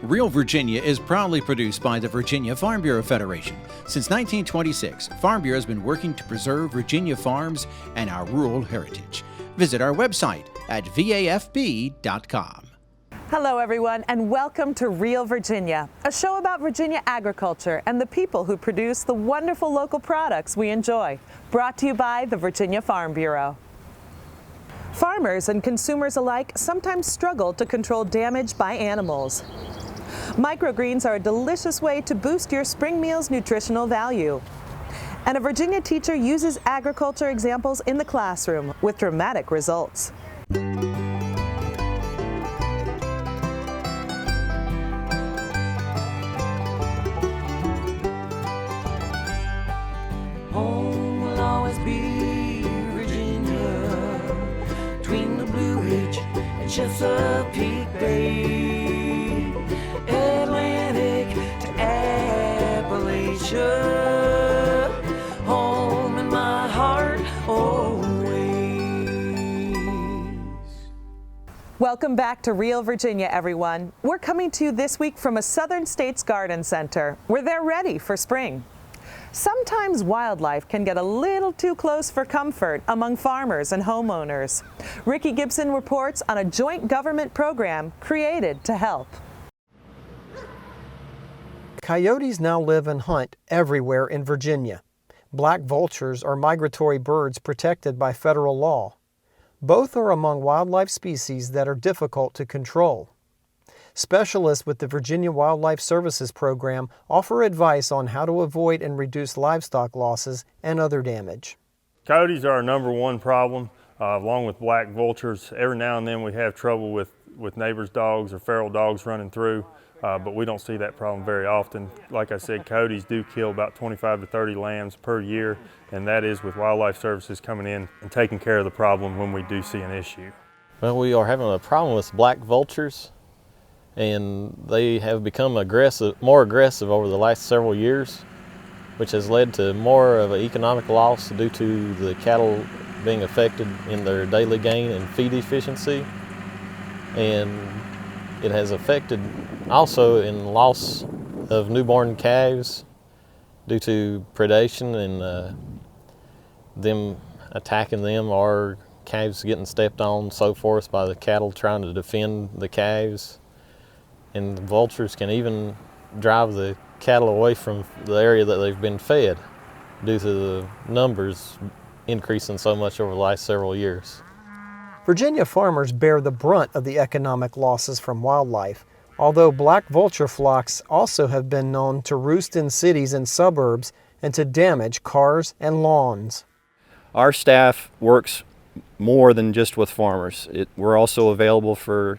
Real Virginia is proudly produced by the Virginia Farm Bureau Federation. Since 1926, Farm Bureau has been working to preserve Virginia farms and our rural heritage. Visit our website at vafb.com. Hello everyone, and welcome to Real Virginia, a show about Virginia agriculture and the people who produce the wonderful local products we enjoy. Brought to you by the Virginia Farm Bureau. Farmers and consumers alike sometimes struggle to control damage by animals. Microgreens are a delicious way to boost your spring meal's nutritional value. And a Virginia teacher uses agriculture examples in the classroom with dramatic results. Home will always be Virginia, between the Blue Ridge and Chesapeake Bay, Atlantic to Appalachia, home in my heart always. Welcome back to Real Virginia, everyone. We're coming to you this week from a Southern States Garden Center, where they're ready for spring. Sometimes wildlife can get a little too close for comfort among farmers and homeowners. Ricky GIBSON reports on a joint government program created to help. Coyotes now live and hunt everywhere in Virginia. Black vultures are migratory birds protected by federal law. Both are among wildlife species that are difficult to control. Specialists with the Virginia Wildlife Services Program offer advice on how to avoid and reduce livestock losses and other damage. Coyotes are our number one problem, along with black vultures. Every now and then we have trouble with neighbors' dogs or feral dogs running through, but we don't see that problem very often. Like I said, coyotes do kill about 25 to 30 lambs per year, and that is with Wildlife Services coming in and taking care of the problem when we do see an issue. Well, we are having a problem with black vultures, and they have become more aggressive over the last several years, which has led to more of an economic loss due to the cattle being affected in their daily gain and feed efficiency. And it has affected also in loss of newborn calves due to predation and them attacking them, or calves getting stepped on, so forth, by the cattle trying to defend the calves. And the vultures can even drive the cattle away from the area that they've been fed due to the numbers increasing so much over the last several years. Virginia farmers bear the brunt of the economic losses from wildlife, although black vulture flocks also have been known to roost in cities and suburbs and to damage cars and lawns. Our staff works more than just with farmers. We're also available for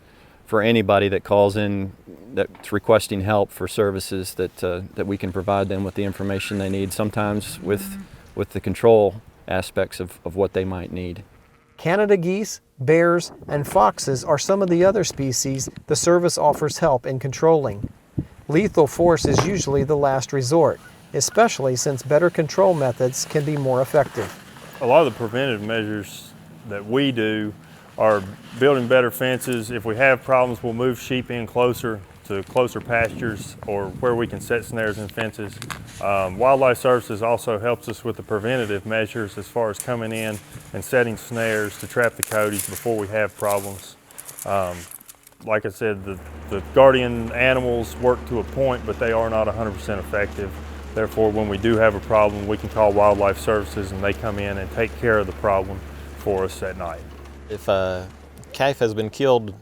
anybody that calls in that's requesting help for services that we can provide them with the information they need, sometimes with the control aspects of what they might need. Canada geese, bears, and foxes are some of the other species the service offers help in controlling. Lethal force is usually the last resort, especially since better control methods can be more effective. A lot of the preventive measures that we do are building better fences. If we have problems, we'll move sheep in closer to closer pastures or where we can set snares and fences. Wildlife Services also helps us with the preventative measures as far as coming in and setting snares to trap the coyotes before we have problems. Like I said, the guardian animals work to a point, but they are not 100% effective. Therefore, when we do have a problem, we can call Wildlife Services and they come in and take care of the problem for us at night. If a calf has been killed,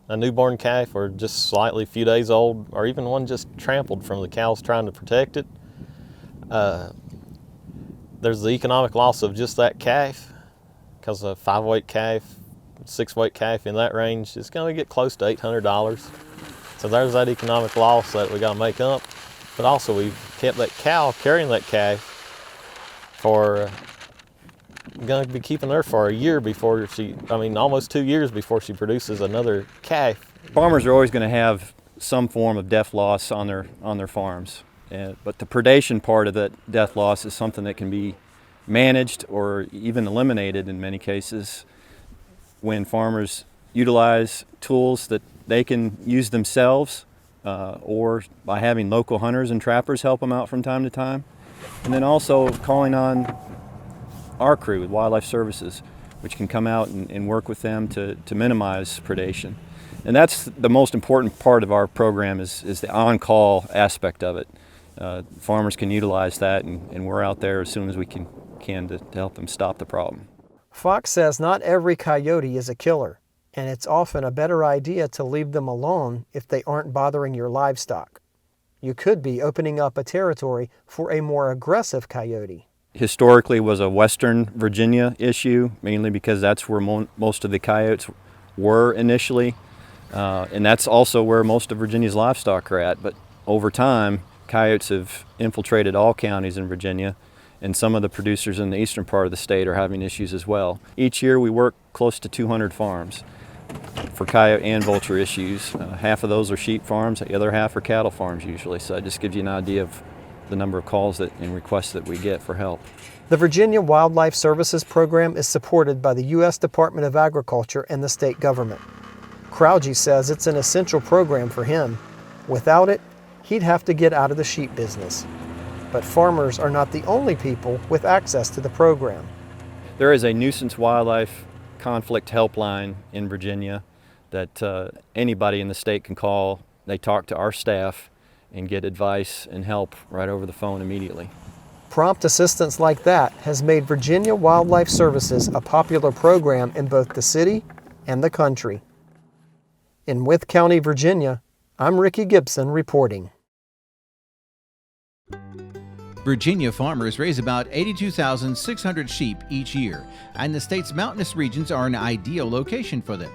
a newborn calf or just slightly few days old, or even one just trampled from the cows trying to protect it, there's the economic loss of just that calf, because a 5-weight calf, 6-weight calf in that range is going to get close to $800. So there's that economic loss that we got to make up. But also we've kept that cow carrying that calf for going to be keeping her for a year before almost 2 years before she produces another calf. Farmers are always going to have some form of death loss on their farms, but the predation part of that death loss is something that can be managed or even eliminated in many cases when farmers utilize tools that they can use themselves or by having local hunters and trappers help them out from time to time. And then also calling on our crew with Wildlife Services, which can come out and work with them to minimize predation. And that's the most important part of our program is the on-call aspect of it. Farmers can utilize that, and we're out there as soon as we can to help them stop the problem. Fox says not every coyote is a killer, and it's often a better idea to leave them alone if they aren't bothering your livestock. You could be opening up a territory for a more aggressive coyote. Historically was a Western Virginia issue, mainly because that's where most of the coyotes were initially. And that's also where most of Virginia's livestock are at. But over time, coyotes have infiltrated all counties in Virginia, and some of the producers in the eastern part of the state are having issues as well. Each year we work close to 200 farms for coyote and vulture issues. Half of those are sheep farms, the other half are cattle farms usually. So that just gives you an idea of the number of calls and requests that we get for help. The Virginia Wildlife Services program is supported by the U.S. Department of Agriculture and the state government. Crougy says it's an essential program for him. Without it, he'd have to get out of the sheep business. But farmers are not the only people with access to the program. There is a nuisance wildlife conflict helpline in Virginia that anybody in the state can call. They talk to our staff and get advice and help right over the phone immediately. Prompt assistance like that has made Virginia Wildlife Services a popular program in both the city and the country. In Wythe County, Virginia, I'm Ricky Gibson reporting. Virginia farmers raise about 82,600 sheep each year, and the state's mountainous regions are an ideal location for them.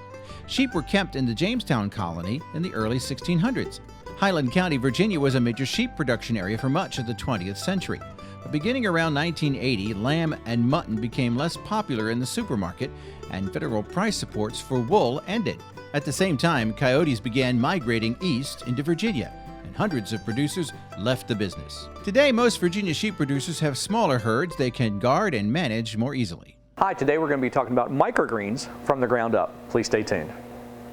Sheep were kept in the Jamestown colony in the early 1600s. Highland County, Virginia was a major sheep production area for much of the 20th century. But beginning around 1980, lamb and mutton became less popular in the supermarket, and federal price supports for wool ended. At the same time, coyotes began migrating east into Virginia, and hundreds of producers left the business. Today, most Virginia sheep producers have smaller herds they can guard and manage more easily. Hi, today we're going to be talking about microgreens from the ground up. Please stay tuned.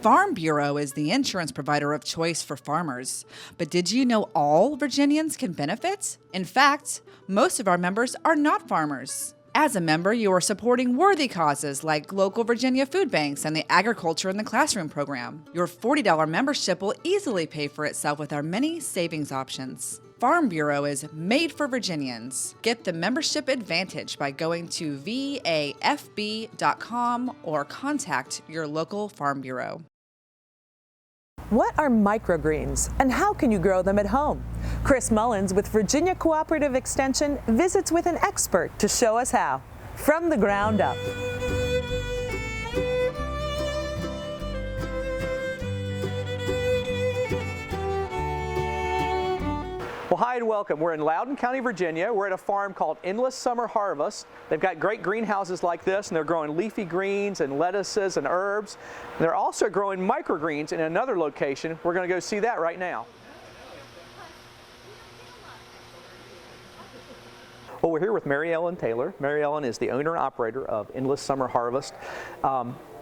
Farm Bureau is the insurance provider of choice for farmers. But did you know all Virginians can benefit? In fact, most of our members are not farmers. As a member, you are supporting worthy causes like local Virginia food banks and the Agriculture in the Classroom program. Your $40 membership will easily pay for itself with our many savings options. Farm Bureau is made for Virginians. Get the membership advantage by going to vafb.com or contact your local Farm Bureau. What are microgreens and how can you grow them at home? Chris Mullins with Virginia Cooperative Extension visits with an expert to show us how. From the ground up. Well, hi and welcome. We're in Loudoun County, Virginia. We're at a farm called Endless Summer Harvest. They've got great greenhouses like this, and they're growing leafy greens and lettuces and herbs. And they're also growing microgreens in another location. We're going to go see that right now. Well, we're here with Mary Ellen Taylor. Mary Ellen is the owner and operator of Endless Summer Harvest.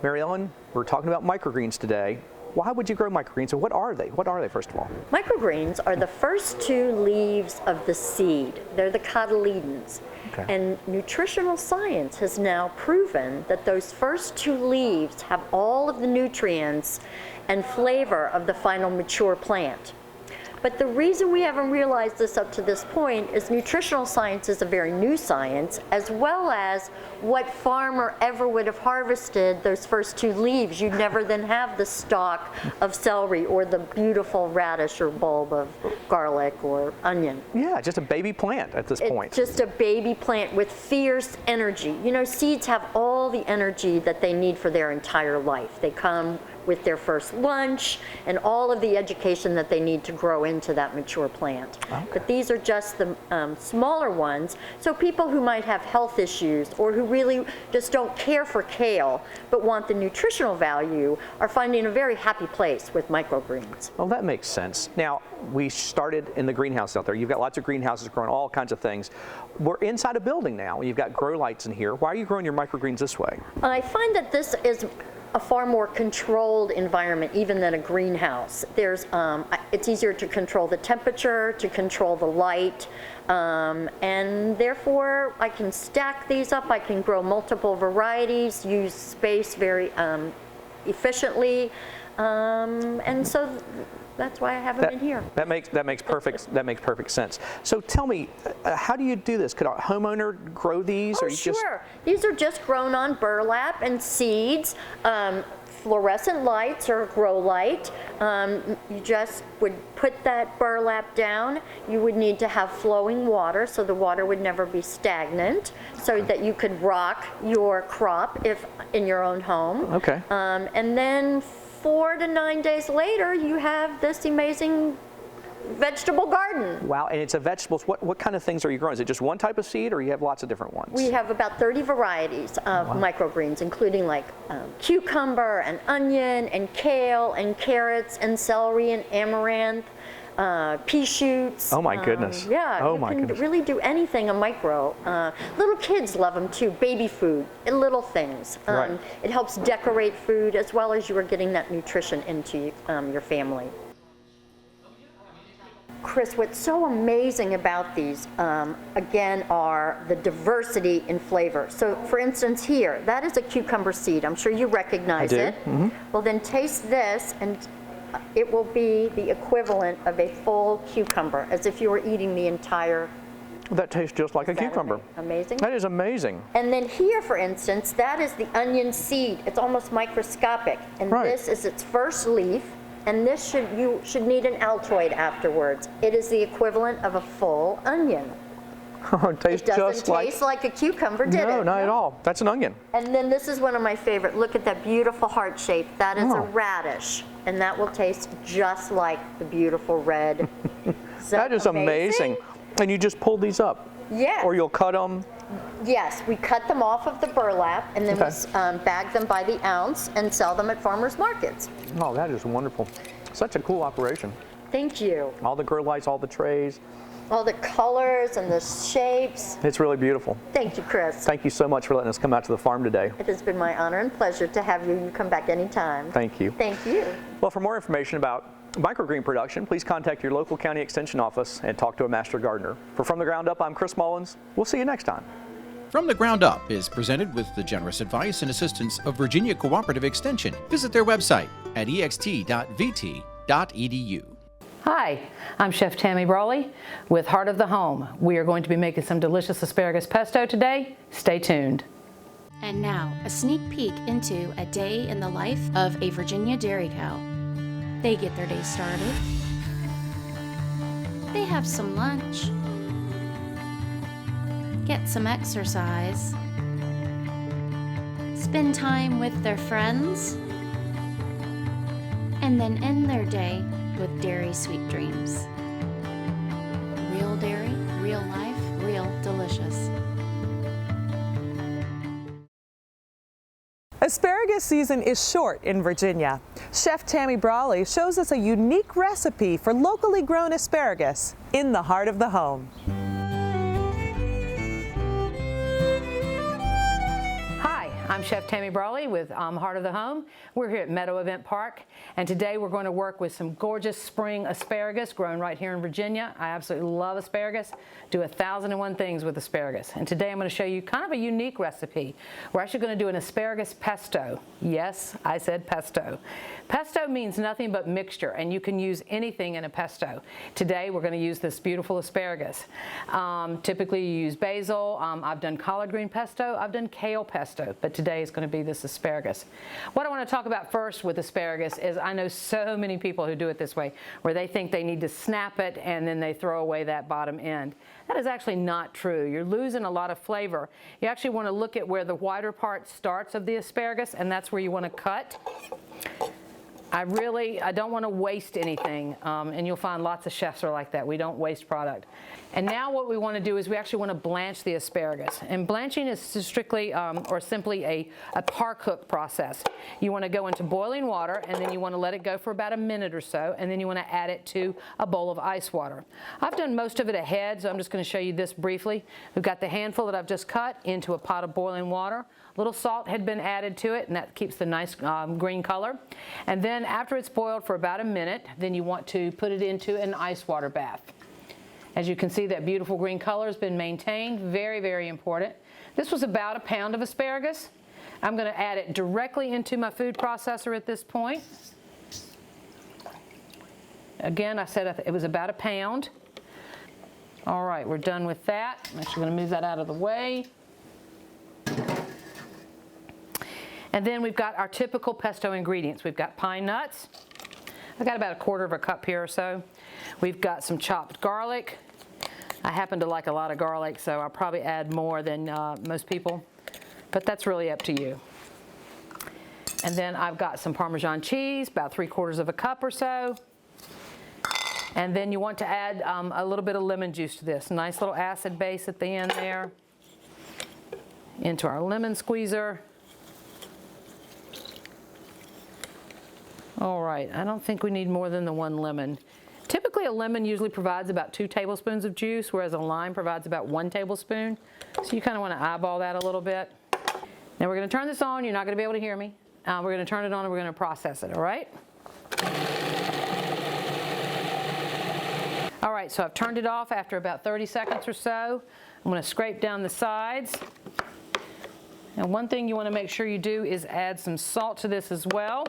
Mary Ellen, we're talking about microgreens today. Why would you grow microgreens, and what are they? What are they, first of all? Microgreens are the first two leaves of the seed. They're the cotyledons. Okay. And nutritional science has now proven that those first two leaves have all of the nutrients and flavor of the final mature plant. But the reason we haven't realized this up to this point is nutritional science is a very new science, as well as what farmer ever would have harvested those first two leaves. You'd never then have the stalk of celery or the beautiful radish or bulb of garlic or onion. Yeah, just a baby plant at this point. It's just a baby plant with fierce energy. You know, seeds have all the energy that they need for their entire life. They come with their first lunch and all of the education that they need to grow into that mature plant. Okay. But these are just the smaller ones, so people who might have health issues or who really just don't care for kale but want the nutritional value are finding a very happy place with microgreens. Well, that makes sense. Now, we started in the greenhouse out there. You've got lots of greenhouses growing all kinds of things. We're inside a building now. You've got grow lights in here. Why are you growing your microgreens this way? I find that this is a far more controlled environment even than a greenhouse. It's easier to control the temperature, to control the light, and therefore I can stack these up. I can grow multiple varieties, use space very efficiently, and so that's why I have them in here. That makes perfect sense. So tell me, how do you do this? Could a homeowner grow these? Oh, or you sure. These are just grown on burlap and seeds. Fluorescent lights or grow light. You just would put that burlap down. You would need to have flowing water, so the water would never be stagnant, so that you could rock your crop if in your own home. Okay. And then 4 to 9 days later, you have this amazing vegetable garden. Wow, and it's a vegetables. What kind of things are you growing? Is it just one type of seed, or you have lots of different ones? We have about 30 varieties of microgreens, including like cucumber and onion and kale and carrots and celery and amaranth, pea shoots. Oh my goodness. Yeah, oh you my can goodness. really do anything a micro. Little kids love them too, baby food, and little things. Right. It helps decorate food as well as you are getting that nutrition into your family. Chris, what's so amazing about these, again, are the diversity in flavor. So, for instance, here, that is a cucumber seed. I'm sure you recognize it. Mm-hmm. Well, then taste this, and it will be the equivalent of a full cucumber, as if you were eating the entire. That tastes just like a cucumber. Amazing? That is amazing. And then here, for instance, that is the onion seed. It's almost microscopic. And Right. this is its first leaf. And this you should need an Altoid afterwards. It is the equivalent of a full onion. It tastes It doesn't just taste like a cucumber, did it? No, not at all. That's an onion. And then this is one of my favorite. Look at that beautiful heart shape. That is a Oh. radish. And that will taste just like the beautiful red. That is amazing. And you just pull these up? Yeah. Or you'll cut them? Yes, we cut them off of the burlap and then Okay. we bag them by the ounce and sell them at farmers markets. Oh, that is wonderful. Such a cool operation. Thank you. All the grow lights, all the trays. All the colors and the shapes. It's really beautiful. Thank you, Chris. Thank you so much for letting us come out to the farm today. It has been my honor and pleasure to have you. You come back anytime. Thank you. Thank you. Well, for more information about microgreen production, please contact your local county extension office and talk to a master gardener. For From the Ground Up, I'm Chris Mullins. We'll see you next time. From the Ground Up is presented with the generous advice and assistance of Virginia Cooperative Extension. Visit their website at ext.vt.edu. Hi, I'm Chef Tammy Brawley with Heart of the Home. We are going to be making some delicious asparagus pesto today. Stay tuned. And now, a sneak peek into a day in the life of a Virginia dairy cow. They get their day started. They have some lunch. Get some exercise. Spend time with their friends. And then end their day with dairy sweet dreams. Real dairy, real life, real delicious. Asparagus season is short in Virginia. Chef Tammy Brawley shows us a unique recipe for locally grown asparagus in the heart of the home. Hi, I'm Chef Tammy Brawley with Heart of the Home. We're here at Meadow Event Park, and today we're going to work with some gorgeous spring asparagus grown right here in Virginia. I absolutely love asparagus, do 1,001 things with asparagus. And today I'm going to show you kind of a unique recipe. We're actually going to do an asparagus pesto. Yes, I said pesto. Pesto means nothing but mixture, and you can use anything in a pesto. Today we're going to use this beautiful asparagus. Typically you use basil. I've done collard green pesto. I've done kale pesto, but today is going to be this asparagus. What I want to talk about first with asparagus is I know so many people who do it this way, where they think they need to snap it and then they throw away that bottom end. That is actually not true. You're losing a lot of flavor. You actually want to look at where the whiter part starts of the asparagus, and that's where you want to cut. I don't want to waste anything, and you'll find lots of chefs are like that. We don't waste product. And now what we want to do is we actually want to blanch the asparagus. And blanching is strictly or simply a par cook process. You want to go into boiling water, and then you want to let it go for about a minute or so, and then you want to add it to a bowl of ice water. I've done most of it ahead, so I'm just going to show you this briefly. We've got the handful that I've just cut into a pot of boiling water. A little salt had been added to it, and that keeps the nice green color. And then after it's boiled for about a minute, then you want to put it into an ice water bath. As you can see, that beautiful green color has been maintained. Very, very important. This was about a pound of asparagus. I'm going to add it directly into my food processor at this point. Again, I said it was about a pound. All right, we're done with that. I'm actually going to move that out of the way. And then we've got our typical pesto ingredients. We've got pine nuts. I've got about 1/4 cup here or so. We've got some chopped garlic. I happen to like a lot of garlic, so I'll probably add more than most people, but that's really up to you. And then I've got some Parmesan cheese, about 3/4 cup or so. And then you want to add a little bit of lemon juice to this. Nice little acid base at the end there. Into our lemon squeezer. All right, I don't think we need more than the 1 lemon. Typically a lemon usually provides about 2 tablespoons of juice, whereas a lime provides about 1 tablespoon. So you kind of want to eyeball that a little bit. Now we're going to turn this on. You're not going to be able to hear me. We're going to turn it on and we're going to process it, all right? All right, so I've turned it off after about 30 seconds or so. I'm going to scrape down the sides. And one thing you want to make sure you do is add some salt to this as well.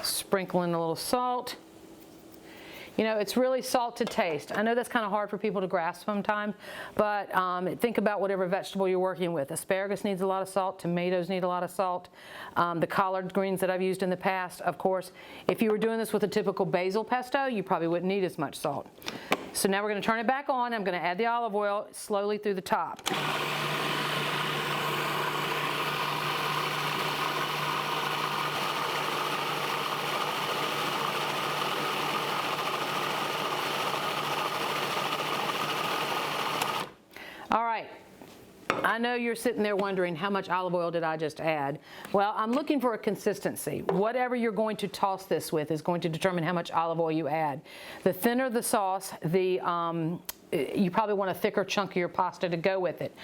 Sprinkle in a little salt. You know, it's really salt to taste. I know that's kind of hard for people to grasp sometimes, but think about whatever vegetable you're working with. Asparagus needs a lot of salt. Tomatoes need a lot of salt. The collard greens that I've used in the past, of course. If you were doing this with a typical basil pesto, you probably wouldn't need as much salt. So now we're going to turn it back on. I'm going to add the olive oil slowly through the top. All right, I know you're sitting there wondering how much olive oil did I just add. Well, I'm looking for a consistency. Whatever you're going to toss this with is going to determine how much olive oil you add. The thinner the sauce, you probably want a thicker chunk of your pasta to go with it.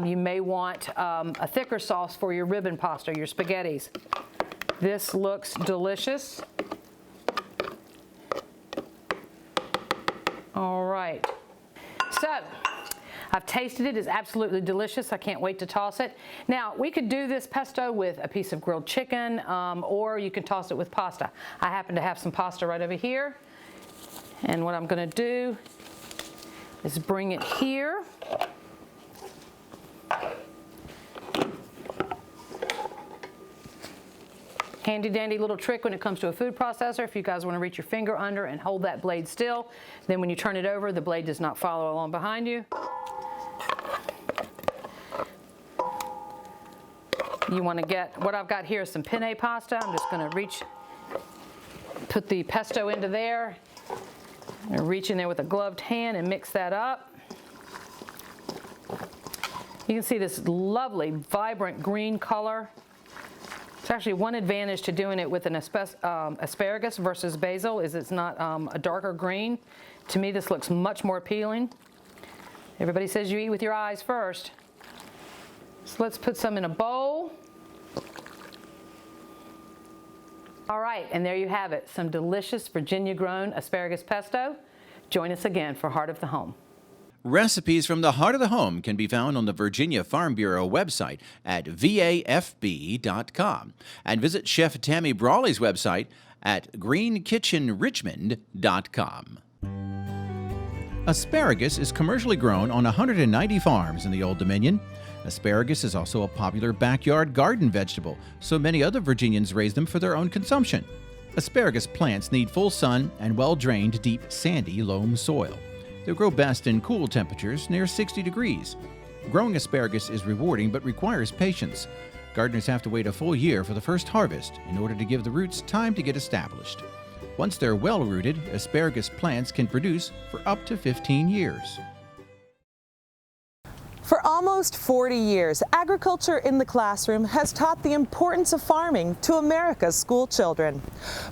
You may want a thicker sauce for your ribbon pasta, your spaghettis. This looks delicious. All right, so I've tasted it. It's absolutely delicious. I can't wait to toss it. Now, we could do this pesto with a piece of grilled chicken, or you can toss it with pasta. I happen to have some pasta right over here. And what I'm going to do is bring it here. Handy dandy little trick when it comes to a food processor. If you guys want to reach your finger under and hold that blade still, then when you turn it over, the blade does not follow along behind you. You want to get, what I've got here is some penne pasta. I'm just going to put the pesto into there, and reach in there with a gloved hand and mix that up. You can see this lovely, vibrant green color. It's actually one advantage to doing it with an asparagus versus basil is it's not a darker green. To me, this looks much more appealing. Everybody says you eat with your eyes first. So let's put some in a bowl. All right, and there you have it, some delicious Virginia-grown asparagus pesto. Join us again for Heart of the Home. Recipes from the Heart of the Home can be found on the Virginia Farm Bureau website at vafb.com and visit Chef Tammy Brawley's website at greenkitchenrichmond.com. Asparagus is commercially grown on 190 farms in the Old Dominion. Asparagus is also a popular backyard garden vegetable, so many other Virginians raise them for their own consumption. Asparagus plants need full sun and well-drained, deep, sandy loam soil. They grow best in cool temperatures near 60 degrees. Growing asparagus is rewarding but requires patience. Gardeners have to wait a full year for the first harvest in order to give the roots time to get established. Once they're well rooted, asparagus plants can produce for up to 15 years. For almost 40 years, agriculture in the classroom has taught the importance of farming to America's school children.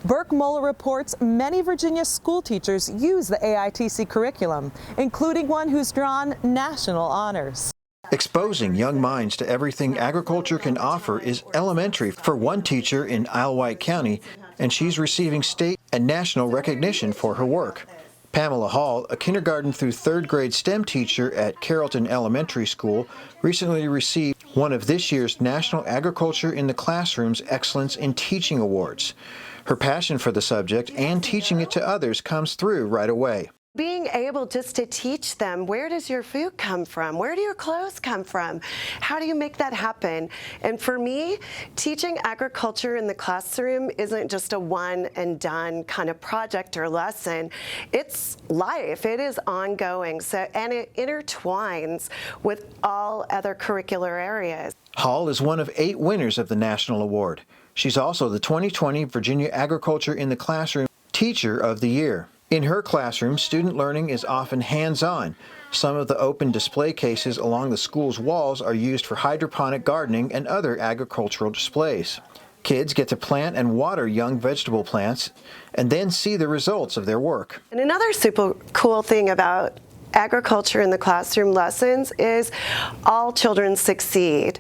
BURKE MOELLER reports many Virginia school teachers use the AITC curriculum, including one who's drawn national honors. Exposing young minds to everything agriculture can offer is elementary for one teacher in Wythe County, and she's receiving state and national recognition for her work. Pamela Hall, a kindergarten through third grade STEM teacher at Carrollton Elementary School, recently received one of this year's National Agriculture in the Classroom's Excellence in Teaching Awards. Her passion for the subject and teaching it to others comes through right away. Being able just to teach them, where does your food come from? Where do your clothes come from? How do you make that happen? And for me, teaching agriculture in the classroom isn't just a one and done kind of project or lesson. It's life, it is ongoing, and it intertwines with all other curricular areas. Hall is one of 8 winners of the National Award. She's also the 2020 Virginia Agriculture in the Classroom Teacher of the Year. In her classroom, student learning is often hands-on. Some of the open display cases along the school's walls are used for hydroponic gardening and other agricultural displays. Kids get to plant and water young vegetable plants and then see the results of their work. And another super cool thing about agriculture in the classroom lessons is all children succeed.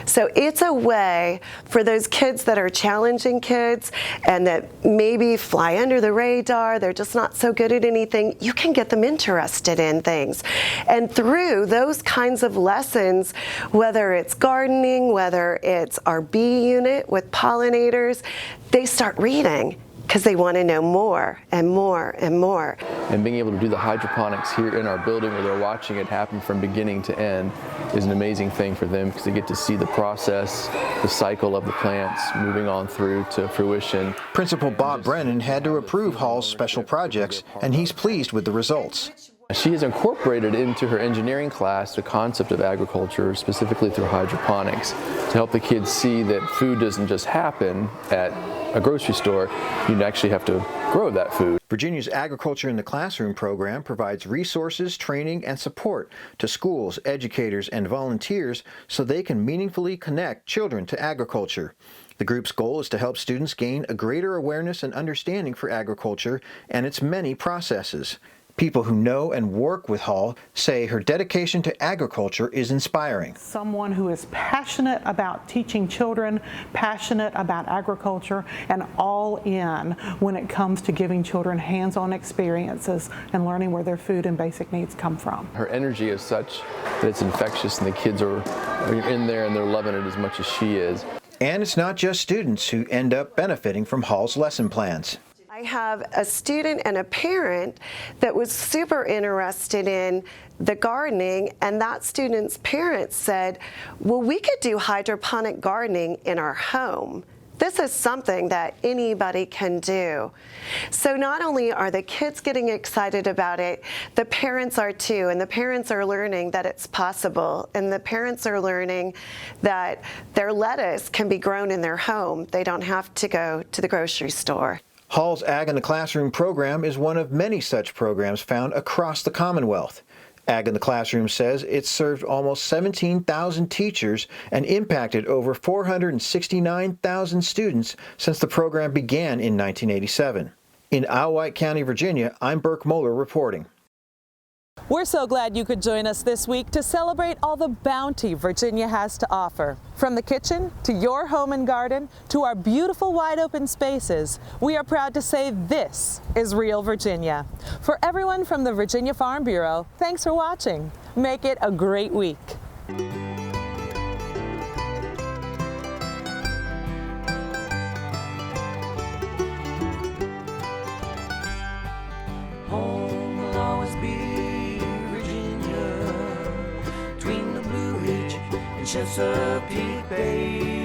So it's a way for those kids that are challenging kids and that maybe fly under the radar, they're just not so good at anything, you can get them interested in things. And through those kinds of lessons, whether it's gardening, whether it's our bee unit with pollinators, they start reading because they want to know more and more and more. And being able to do the hydroponics here in our building where they're watching it happen from beginning to end is an amazing thing for them because they get to see the process, the cycle of the plants moving on through to fruition. Principal Bob Brennan had to approve Hall's special projects, and he's pleased with the results. She has incorporated into her engineering class the concept of agriculture, specifically through hydroponics, to help the kids see that food doesn't just happen at a grocery store, you actually have to grow that food. Virginia's Agriculture in the Classroom program provides resources, training, and support to schools, educators, and volunteers so they can meaningfully connect children to agriculture. The group's goal is to help students gain a greater awareness and understanding for agriculture and its many processes. People who know and work with Hall say her dedication to agriculture is inspiring. Someone who is passionate about teaching children, passionate about agriculture, and all in when it comes to giving children hands-on experiences and learning where their food and basic needs come from. Her energy is such that it's infectious and the kids are in there and they're loving it as much as she is. And it's not just students who end up benefiting from Hall's lesson plans. I have a student and a parent that was super interested in the gardening, and that student's parents said, well, we could do hydroponic gardening in our home. This is something that anybody can do. So not only are the kids getting excited about it, the parents are too, and the parents are learning that it's possible, and the parents are learning that their lettuce can be grown in their home. They don't have to go to the grocery store. Hall's Ag in the Classroom program is one of many such programs found across the Commonwealth. Ag in the Classroom says it's served almost 17,000 teachers and impacted over 469,000 students since the program began in 1987. In Wythe County, Virginia, I'm BURKE MOELLER reporting. We're so glad you could join us this week to celebrate all the bounty Virginia has to offer. From the kitchen to your home and garden to our beautiful wide open spaces, we are proud to say this is Real Virginia. For everyone from the Virginia Farm Bureau, thanks for watching. Make it a great week. Home will always be Virginia, between the Blue Ridge and Chesapeake Bay.